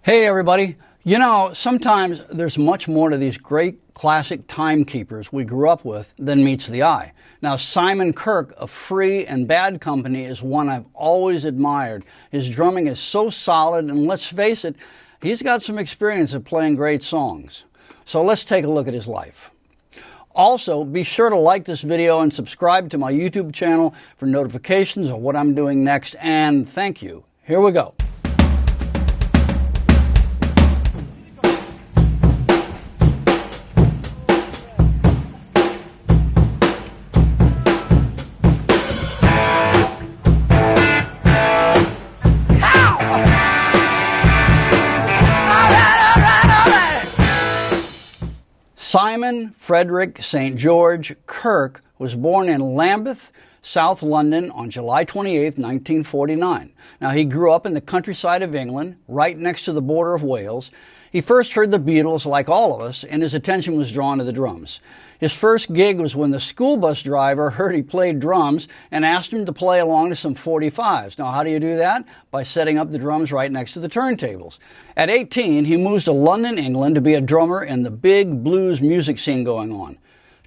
Hey everybody, you know, sometimes there's much more to these great classic timekeepers we grew up with than meets the eye. Now, Simon Kirke of Free and Bad Company is one I've always admired. His drumming is so solid, and let's face it, he's got some experience of playing great songs. So let's take a look at his life. Also, be sure to like this video and subscribe to my YouTube channel for notifications of what I'm doing next, and thank you. Here we go. Simon Frederick St. George Kirke was born in Lambeth, South London on July 28, 1949. Now, he grew up in the countryside of England, right next to the border of Wales. He first heard the Beatles, like all of us, and his attention was drawn to the drums. His first gig was when the school bus driver heard he played drums and asked him to play along to some 45s. Now, how do you do that? By setting up the drums right next to the turntables. At 18, he moves to London, England to be a drummer in the big blues music scene going on.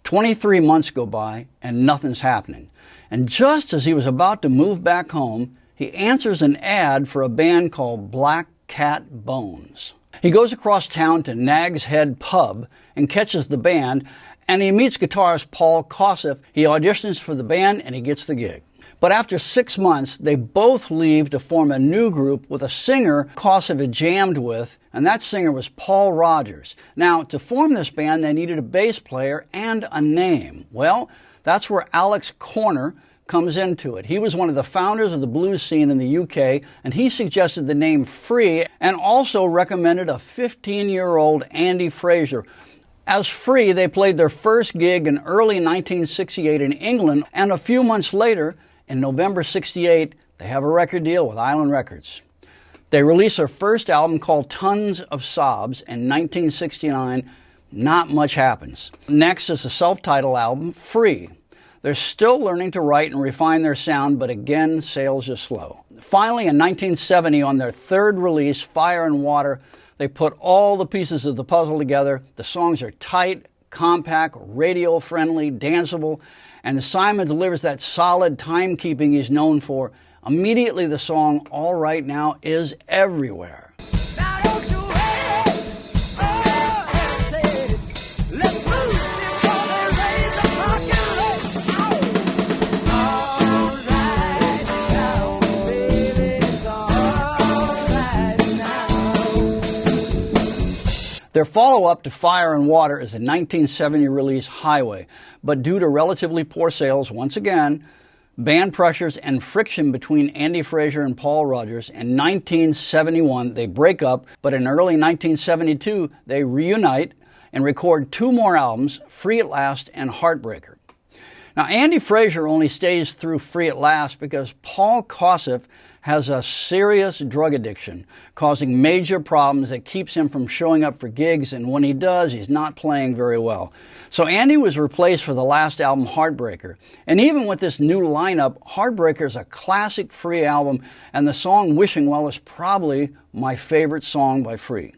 23 months go by and nothing's happening. And just as he was about to move back home, he answers an ad for a band called Black Cat Bones. He goes across town to Nag's Head Pub and catches the band, and he meets guitarist Paul Kossoff. He auditions for the band and he gets the gig. But after 6 months, they both leave to form a new group with a singer Kossoff had jammed with, and that singer was Paul Rodgers. Now, to form this band, they needed a bass player and a name. Well, that's where Alex Corner comes into it. He was one of the founders of the blues scene in the UK, and he suggested the name Free and also recommended a 15-year-old Andy Fraser. As Free, they played their first gig in early 1968 in England, and a few months later, in November '68, they have a record deal with Island Records. They released their first album called Tons of Sobs in 1969. Not much happens. Next is the self-titled album, Free. They're still learning to write and refine their sound, but again, sales are slow. Finally, in 1970, on their third release, Fire and Water, they put all the pieces of the puzzle together. The songs are tight, compact, radio-friendly, danceable, and Simon delivers that solid timekeeping he's known for. Immediately, the song All Right Now is everywhere. Their follow-up to Fire and Water is the 1970 release Highway, but due to relatively poor sales, once again, band pressures and friction between Andy Fraser and Paul Rodgers, in 1971 they break up, but in early 1972 they reunite and record two more albums, Free at Last and Heartbreaker. Now, Andy Fraser only stays through Free at Last because Paul Kossoff has a serious drug addiction, causing major problems that keeps him from showing up for gigs, and when he does, he's not playing very well. So Andy was replaced for the last album, Heartbreaker. And even with this new lineup, Heartbreaker is a classic Free album, and the song Wishing Well is probably my favorite song by Free.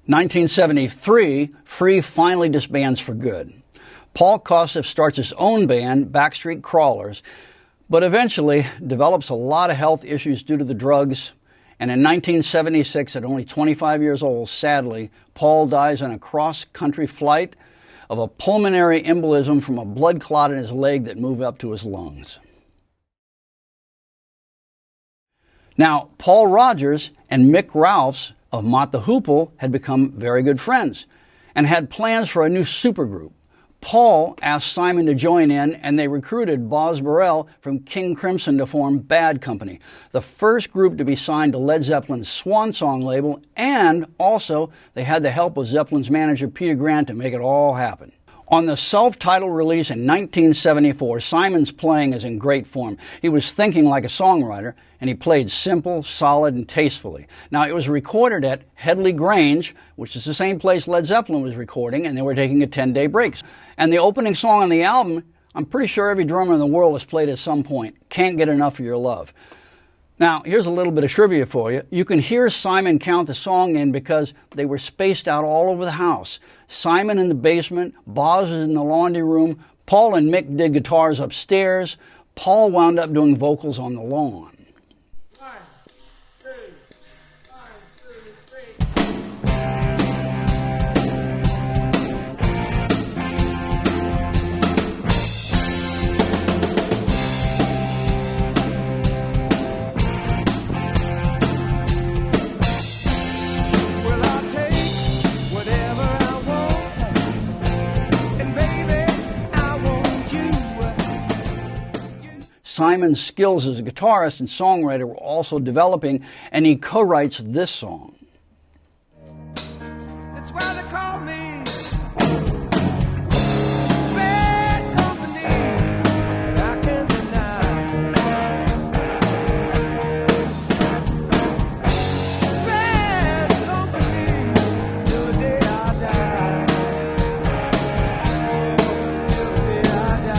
In 1973, Free finally disbands for good. Paul Kossoff starts his own band, Backstreet Crawlers, but eventually develops a lot of health issues due to the drugs. And in 1976, at only 25 years old, sadly, Paul dies on a cross-country flight of a pulmonary embolism from a blood clot in his leg that moved up to his lungs. Now, Paul Rodgers and Mick Ralphs of Mott the Hoople had become very good friends and had plans for a new supergroup. Paul asked Simon to join in, and they recruited Boz Burrell from King Crimson to form Bad Company, the first group to be signed to Led Zeppelin's Swan Song label, and also they had the help of Zeppelin's manager Peter Grant to make it all happen. On the self-titled release in 1974, Simon's playing is in great form. He was thinking like a songwriter, and he played simple, solid, and tastefully. Now, it was recorded at Headley Grange, which is the same place Led Zeppelin was recording, and they were taking a 10-day break. And the opening song on the album, I'm pretty sure every drummer in the world has played at some point. Can't Get Enough of Your Love. Now, here's a little bit of trivia for you. You can hear Simon count the song in because they were spaced out all over the house. Simon in the basement, Boz is in the laundry room, Paul and Mick did guitars upstairs, Paul wound up doing vocals on the lawn. Simon's skills as a guitarist and songwriter were also developing, and he co-writes this song. That's why they call me bad company, and I can't deny. Bad company, till the day I die. Till the day I die.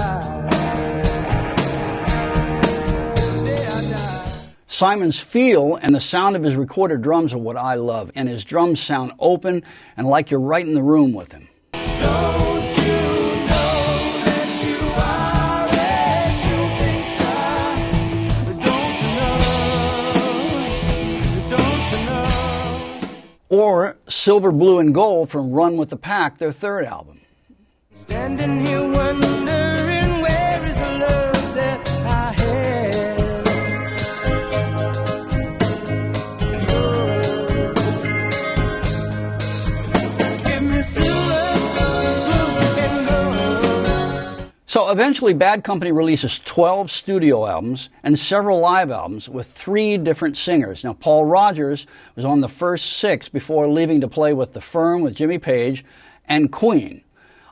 Till the day I die. Simon's feel and the sound of his recorded drums are what I love, and his drums sound open and like you're right in the room with him. Don't you know that you are a shooting star? Don't you know? Don't you know? Or Silver, Blue, and Gold from Run with the Pack, their third album. Standing here wondering where is the love that I had. Give me silver, blue, and gold. So eventually Bad Company releases 12 studio albums and several live albums with 3 different singers. Now, Paul Rodgers was on the first 6 before leaving to play with The Firm with Jimmy Page and Queen,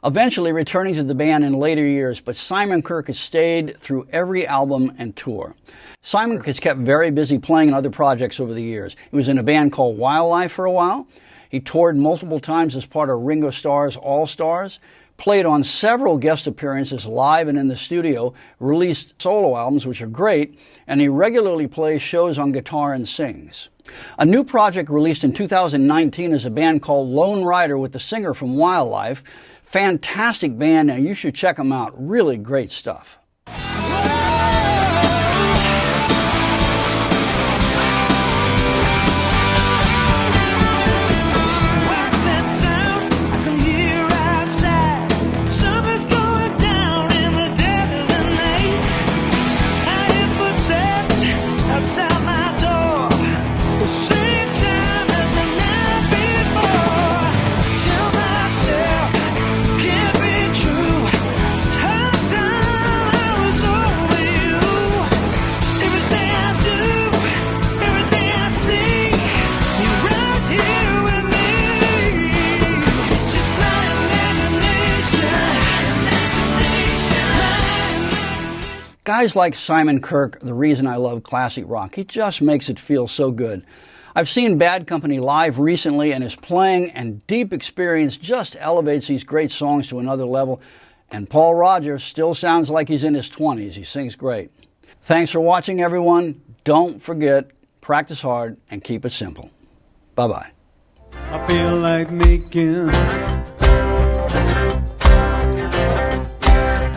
eventually returning to the band in later years, but Simon Kirke has stayed through every album and tour. Simon has kept very busy playing in other projects over the years. He was in a band called Wildlife for a while. He toured multiple times as part of Ringo Starr's All-Stars, played on several guest appearances live and in the studio, released solo albums, which are great, and he regularly plays shows on guitar and sings. A new project released in 2019 is a band called Lone Rider with the singer from Wildlife. Fantastic band, and you should check them out. Really great stuff. What's that sound I can hear outside? Something's going down in the dead of the night. I hear footsteps outside my door, the same time as the night before. Tell myself it can't be true. How time I was over you. Everything I do, everything I see, you're right here with me. It's just my imagination. Guys like Simon Kirke, the reason I love classic rock. He just makes it feel so good. I've seen Bad Company live recently, and his playing and deep experience just elevates these great songs to another level. And Paul Rodgers still sounds like he's in his 20s. He sings great. Thanks for watching, everyone. Don't forget, practice hard and keep it simple. Bye-bye. I feel like making.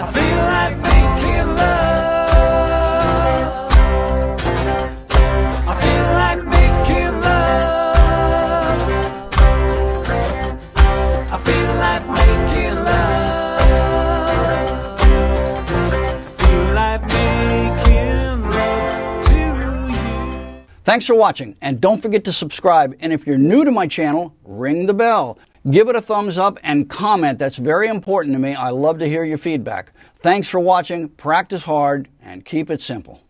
I feel like making love. I feel like making love. I feel like making love. Feel like making love to you. Thanks for watching, and don't forget to subscribe. And if you're new to my channel, ring the bell. Give it a thumbs up and comment. That's very important to me. I love to hear your feedback. Thanks for watching. Practice hard and keep it simple.